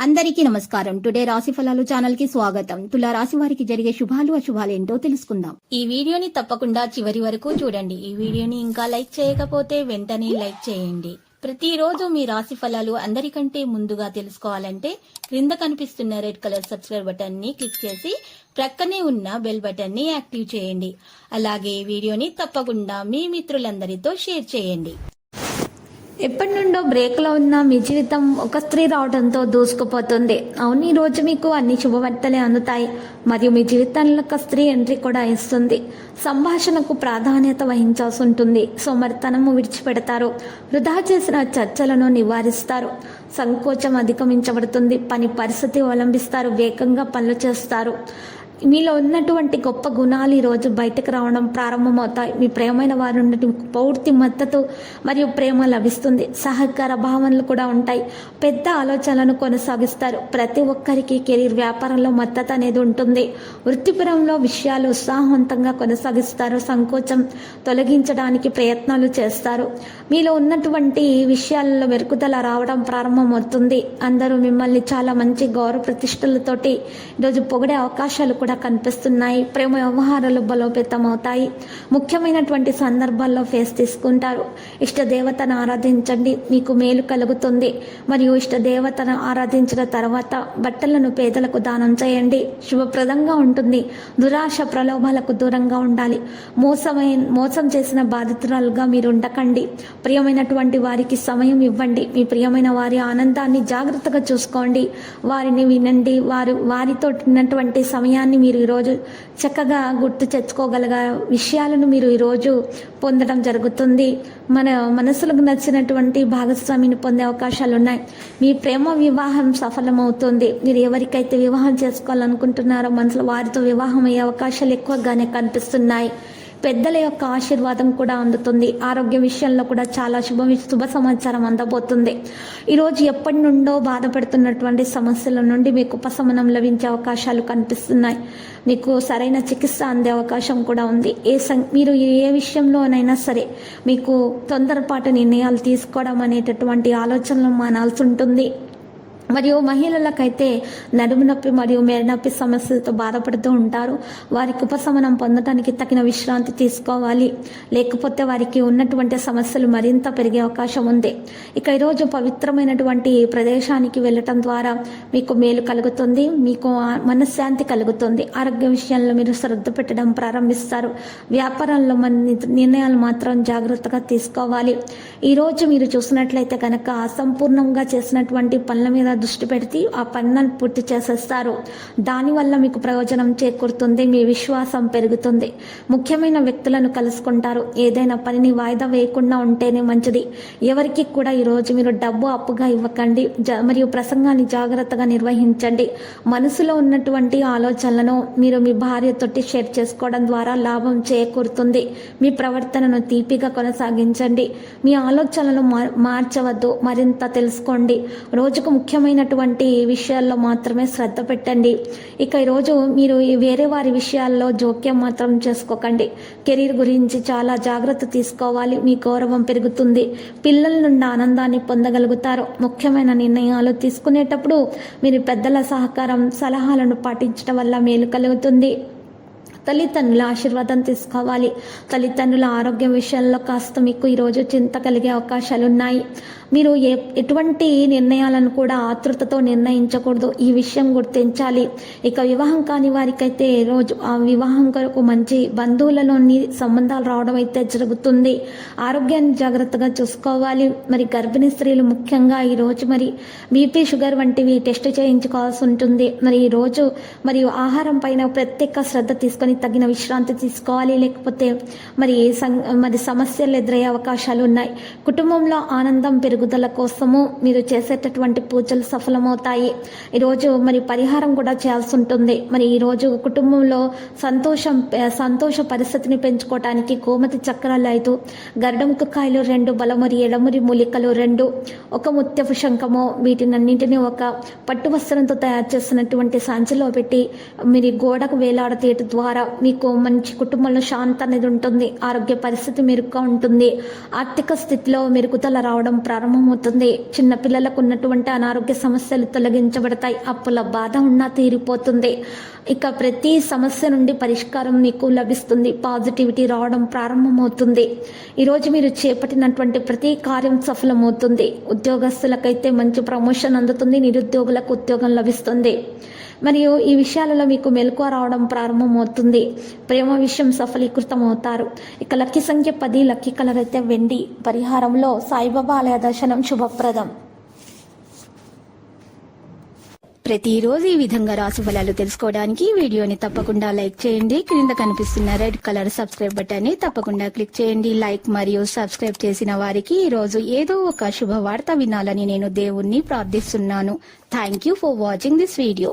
అందరికీ నమస్కారం. టుడే రాశి ఫలాలు ఛానల్ కి స్వాగతం. తులా రాశి వారికి జరిగే శుభాలు అశుభాలు ఏంటో తెలుసుకుందాం. ఈ వీడియోని తప్పకుండా చివరి వరకు చూడండి. ఈ వీడియోని ఇంకా లైక్ చేయకపోతే వెంటనే లైక్ చేయండి. ప్రతిరోజు మీ రాశి ఫలాలు అందరికంటే ముందుగా తెలుసుకోవాలంటే క్రింద కనిపిస్తున్న రెడ్ కలర్ సబ్స్క్రైబ్ బటన్ ని క్లిక్ చేసి ప్రక్కనే ఉన్న బెల్ బటన్ ని యాక్టివ్ చేయండి. అలాగే ఈ వీడియోని తప్పకుండా మీ మిత్రులందరితో షేర్ చేయండి. ఎప్పటి నుండో బ్రేక్లో ఉన్న మీ జీవితం ఒక స్త్రీ రావడంతో దూసుకుపోతుంది. అవును, ఈ రోజు మీకు అన్ని శుభవార్తలే అందుతాయి మరియు మీ జీవితంలో ఒక స్త్రీ ఎంట్రీ కూడా ఇస్తుంది. సంభాషణకు ప్రాధాన్యత వహించాల్సి ఉంటుంది. సోమరితనము విడిచిపెడతారు. వృధా చేసిన చర్చలను నివారిస్తారు. సంకోచం అధిగమించబడుతుంది. పని పరిస్థితి అవలంబిస్తారు. వేగంగా పనులు చేస్తారు. మీలో ఉన్నటువంటి గొప్ప గుణాలు ఈరోజు బయటకు రావడం ప్రారంభమవుతాయి. మీ ప్రేమైన వారి నుండి పూర్తి మద్దతు మరియు ప్రేమ లభిస్తుంది. సహకార భావనలు కూడా ఉంటాయి. పెద్ద ఆలోచనలను కొనసాగిస్తారు. ప్రతి ఒక్కరికి కెరీర్ వ్యాపారంలో మద్దతు అనేది ఉంటుంది. వృత్తిపరంలో విషయాలు ఉత్సాహవంతంగా కొనసాగిస్తారు. సంకోచం తొలగించడానికి ప్రయత్నాలు చేస్తారు. మీలో ఉన్నటువంటి విషయాలలో మెరుగుదల రావడం ప్రారంభమవుతుంది. అందరూ మిమ్మల్ని చాలా మంచి గౌరవ ప్రతిష్టలతోటి ఈరోజు పొగిడే అవకాశాలు కూడా కనిపిస్తున్నాయి. ప్రేమ వ్యవహారాలు బలోపేతమవుతాయి. ముఖ్యమైనటువంటి సందర్భాల్లో ఫేస్ తీసుకుంటారు. ఇష్టదేవతను ఆరాధించండి, మీకు మేలు కలుగుతుంది. మరియు ఇష్టదేవతను ఆరాధించిన తర్వాత బట్టలను పేదలకు దానం చేయండి. శుభప్రదంగా ఉంటుంది. దురాశ ప్రలోభాలకు దూరంగా ఉండాలి. మోసం చేసిన బాధితురాలుగా మీరు ఉండకండి. ప్రియమైనటువంటి వారికి సమయం ఇవ్వండి. మీ ప్రియమైన వారి ఆనందాన్ని జాగ్రత్తగా చూసుకోండి. వారిని వినండి. వారితో ఉన్నటువంటి సమయాన్ని మీరు ఈరోజు చక్కగా గుర్తు తెచ్చుకోగలిగే విషయాలను మీరు ఈరోజు పొందడం జరుగుతుంది. మన మనసులకు నచ్చినటువంటి భాగస్వామిని పొందే అవకాశాలు ఉన్నాయి. మీ ప్రేమ వివాహం సఫలమవుతుంది. మీరు ఎవరికైతే వివాహం చేసుకోవాలనుకుంటున్నారో మనసులో వారితో వివాహం అయ్యే అవకాశాలు ఎక్కువగానే కనిపిస్తున్నాయి. పెద్దల యొక్క ఆశీర్వాదం కూడా అందుతుంది. ఆరోగ్య విషయంలో కూడా చాలా శుభ సమాచారం అందబోతుంది. ఈరోజు ఎప్పటి నుండో బాధపడుతున్నటువంటి సమస్యల నుండి మీకు ఉపశమనం లభించే అవకాశాలు కనిపిస్తున్నాయి. మీకు సరైన చికిత్స అందే అవకాశం కూడా ఉంది. మీరు ఏ విషయంలోనైనా సరే మీకు తొందరపాటు నిర్ణయాలు తీసుకోవడం అనేటటువంటి ఆలోచనలు మానాల్సి ఉంటుంది. మరియు మహిళలకైతే నడుము నొప్పి మరియు మెడనొప్పి సమస్యలతో బాధపడుతూ ఉంటారు. వారికి ఉపశమనం పొందడానికి తగిన విశ్రాంతి తీసుకోవాలి. లేకపోతే వారికి ఉన్నటువంటి సమస్యలు మరింత పెరిగే అవకాశం ఉంది. ఇక ఈరోజు పవిత్రమైనటువంటి ప్రదేశానికి వెళ్ళటం ద్వారా మీకు మేలు కలుగుతుంది. మీకు మనశ్శాంతి కలుగుతుంది. ఆరోగ్య విషయంలో మీరు శ్రద్ధ పెట్టడం ప్రారంభిస్తారు. వ్యాపారంలో నిర్ణయాలు మాత్రం జాగ్రత్తగా తీసుకోవాలి. ఈరోజు మీరు చూసినట్లయితే కనుక అసంపూర్ణంగా చేసినటువంటి పనుల మీద దృష్టి పెడితే ఆ పనులను పూర్తి చేసేస్తారు. దానివల్ల మీకు ప్రయోజనం చేకూరుతుంది. మీ విశ్వాసం పెరుగుతుంది. ముఖ్యమైన వ్యక్తులను కలుసుకుంటారు. ఏదైనా పనిని వాయిదా వేయకుండా ఉంటేనే మంచిది. ఎవరికి కూడా ఈరోజు మీరు డబ్బు అప్పుగా ఇవ్వకండి. మరియు ప్రసంగాన్ని జాగ్రత్తగా నిర్వహించండి. మనసులో ఉన్నటువంటి ఆలోచనలను మీరు మీ భార్యతోటి షేర్ చేసుకోవడం ద్వారా లాభం చేకూరుతుంది. మీ ప్రవర్తనను తీపిగా కొనసాగించండి. మీ ఆలోచనలను మార్చవద్దు. మరింత తెలుసుకోండి. రోజుకు ముఖ్యమైనటువంటి విషయాల్లో మాత్రమే శ్రద్ధ పెట్టండి. ఇక ఈరోజు మీరు వేరే వారి విషయాల్లో జోక్యం మాత్రం చేసుకోకండి. కెరీర్ గురించి చాలా జాగ్రత్త తీసుకోవాలి. మీ గౌరవం పెరుగుతుంది. పిల్లల నుండి ఆనందాన్ని పొందగలుగుతారు. ముఖ్యమైన నిర్ణయాలు తీసుకునేటప్పుడు మీరు పెద్దల సలహాలను పాటించడం వల్ల మేలు కలుగుతుంది. తల్లిదండ్రుల ఆశీర్వాదం తీసుకోవాలి. తల్లిదండ్రుల ఆరోగ్యం విషయంలో కాస్త మీకు ఈరోజు చింత కలిగే అవకాశాలు ఉన్నాయి. మీరు ఎటువంటి నిర్ణయాలను కూడా ఆతృతతో నిర్ణయించకూడదు. ఈ విషయం గుర్తించాలి. ఇక వివాహం కాని వారికైతే ఈరోజు ఆ వివాహం కొరకు మంచి బంధువులలోని సంబంధాలు రావడం అయితే జరుగుతుంది. ఆరోగ్యాన్ని జాగ్రత్తగా చూసుకోవాలి. మరి గర్భిణీ స్త్రీలు ముఖ్యంగా ఈరోజు మరి బీపీ షుగర్ వంటివి టెస్ట్ చేయించుకోవాల్సి ఉంటుంది. మరి ఈరోజు మరియు ఆహారం పైన ప్రత్యేక శ్రద్ధ తీసుకొని తగిన విశ్రాంతి తీసుకోవాలి. లేకపోతే మరి సమస్యలు ఎదురయ్యే అవకాశాలు ఉన్నాయి. కుటుంబంలో ఆనందం పెరుగుదల కోసము మీరు చేసేటటువంటి పూజలు సఫలమవుతాయి. ఈరోజు మరి పరిహారం కూడా చేయాల్సి ఉంటుంది. మరి ఈరోజు కుటుంబంలో సంతోష పరిస్థితిని పెంచుకోవటానికి గోమతి చక్రాలు 5, గరుడముఖ కాయలు 2, బలమురి ఎడమురి మూలికలు 2, ఒక ముత్యపు శంఖము, వీటినన్నింటినీ ఒక పట్టు వస్త్రంతో తయారు చేసినటువంటి సంచిలో పెట్టి మీరు గోడకు వేలాడతీయటం ద్వారా మీకు మంచి కుటుంబంలో శాంతి అనేది ఉంటుంది. ఆరోగ్య పరిస్థితి మెరుగ్గా ఉంటుంది. ఆర్థిక స్థితిలో మెరుగుదల రావడం ప్రారంభం ప్రారంభమవుతుంది. చిన్నపిల్లలకు ఉన్నటువంటి అనారోగ్య సమస్యలు తొలగించబడతాయి. అప్పుల బాధ ఉన్నా తీరిపోతుంది. ఇక ప్రతి సమస్య నుండి పరిష్కారం మీకు లభిస్తుంది. పాజిటివిటీ రావడం ప్రారంభమవుతుంది. ఈరోజు మీరు చేపట్టినటువంటి ప్రతి కార్యం సఫలమవుతుంది. ఉద్యోగస్తులకైతే మంచి ప్రమోషన్ అందుతుంది. నిరుద్యోగులకు ఉద్యోగం లభిస్తుంది. మరియు ఈ విషయాలలో మీకు మెలకువ రావడం ప్రారంభమవుతుంది. ప్రేమ విషయం సఫలీకృతం అవుతారు. ఇక లక్కీ సంఖ్య 10, లక్కీ కలర్ అయితే వెండి. పరిహారంలో సాయిబాబా ఆలయ దర్శనం శుభప్రదం. ప్రతిరోజు ఈ విధంగా రాశి ఫలాలు తెలుసుకోవడానికి ఈ వీడియోని తప్పకుండా లైక్ చేయండి. క్రింద కనిపిస్తున్న రెడ్ కలర్ సబ్స్క్రైబ్ బటన్ ని తప్పకుండా క్లిక్ చేయండి. లైక్ మరియు సబ్స్క్రైబ్ చేసిన వారికి ఈ రోజు ఏదో ఒక శుభవార్త వినాలని నేను దేవుణ్ణి ప్రార్థిస్తున్నాను. Thank you for watching this video.